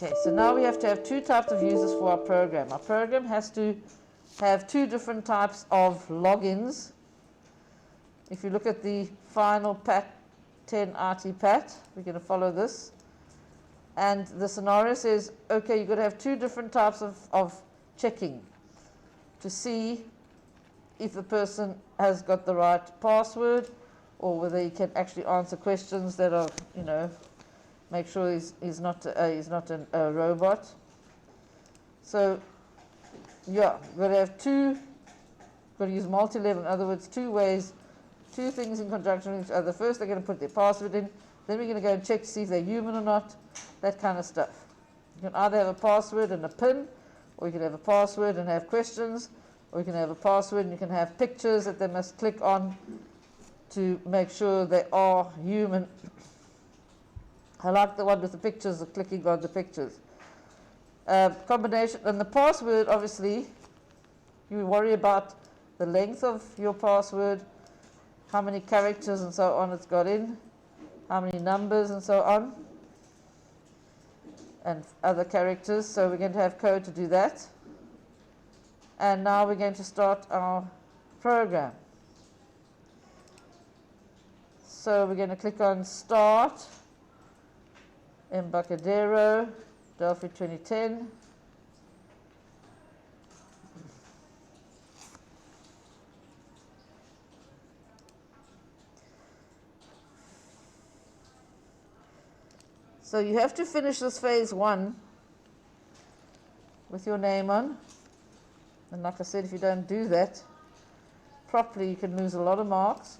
Okay, so now we have to have two types of users for our program. Our program has to have two different types of logins. If you look at the final PAT 10 RT PAT, we're going to follow this. And the scenario says, okay, you've got to have two different types of checking to see if the person has got the right password, or whether he can actually answer questions that are, you know, make sure he's not a robot. So, yeah, we've got to have two, got to use multi-level, in other words, two ways, two things in conjunction with each other. First, they're going to put their password in, then we're going to go and check to see if they're human or not, that kind of stuff. You can either have a password and a PIN, or you can have a password and have questions, or you can have a password and you can have pictures that they must click on to make sure they are human. I like the one with the pictures, of clicking on the pictures. Combination, and the password, obviously, you worry about the length of your password, how many characters and so on it's got in, how many numbers and so on, and other characters. So we're going to have code to do that. And now we're going to start our program. So we're going to click on Start, Embarcadero, Delphi 2010. So you have to finish this phase 1 with your name on. And like I said, if you don't do that properly, you can lose a lot of marks.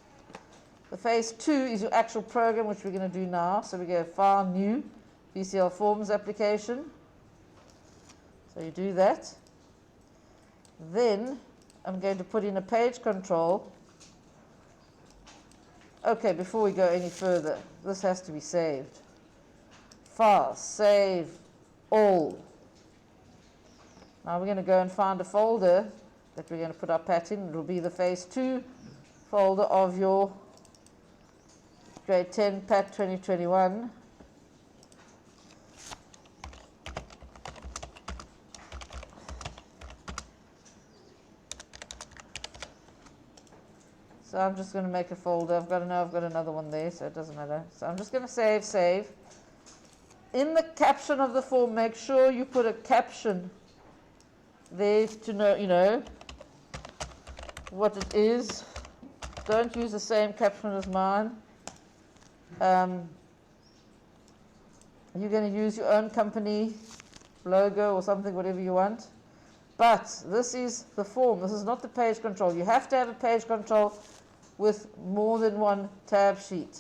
The phase 2 is your actual program, which we're going to do now. So we go File, New, VCL Forms Application. So you do that. Then I'm going to put in a page control. Okay, before we go any further, this has to be saved. File, Save, All. Now we're going to go and find a folder that we're going to put our PAT in. It will be the phase 2 folder of your Gr10 PAT 2021. So I'm just going to make a folder. I've got another one there, so it doesn't matter. So I'm just going to save. In the caption of the form, make sure you put a caption there to know, you know, what it is. Don't use the same caption as mine. You're going to use your own company logo or something, whatever you want. But this is the form. This is not the page control. You have to have a page control with more than one tab sheet.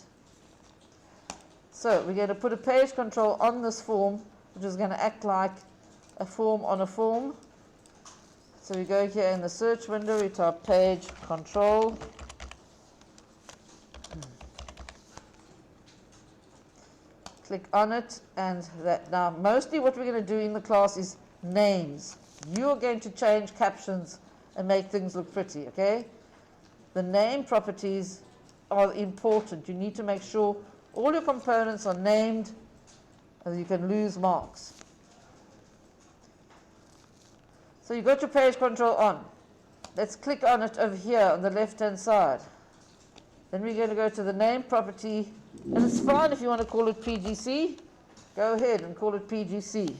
So we're going to put a page control on this form, which is going to act like a form on a form. So we go here in the search window, we type page control. Click on it, and that. Now mostly what we're going to do in the class is names. You're going to change captions and make things look pretty, okay? The name properties are important. You need to make sure all your components are named, or you can lose marks. So you've got your page control on. Let's click on it over here on the left-hand side. Then we're going to go to the name property, and it's fine if you want to call it PGC. Go ahead and call it PGC.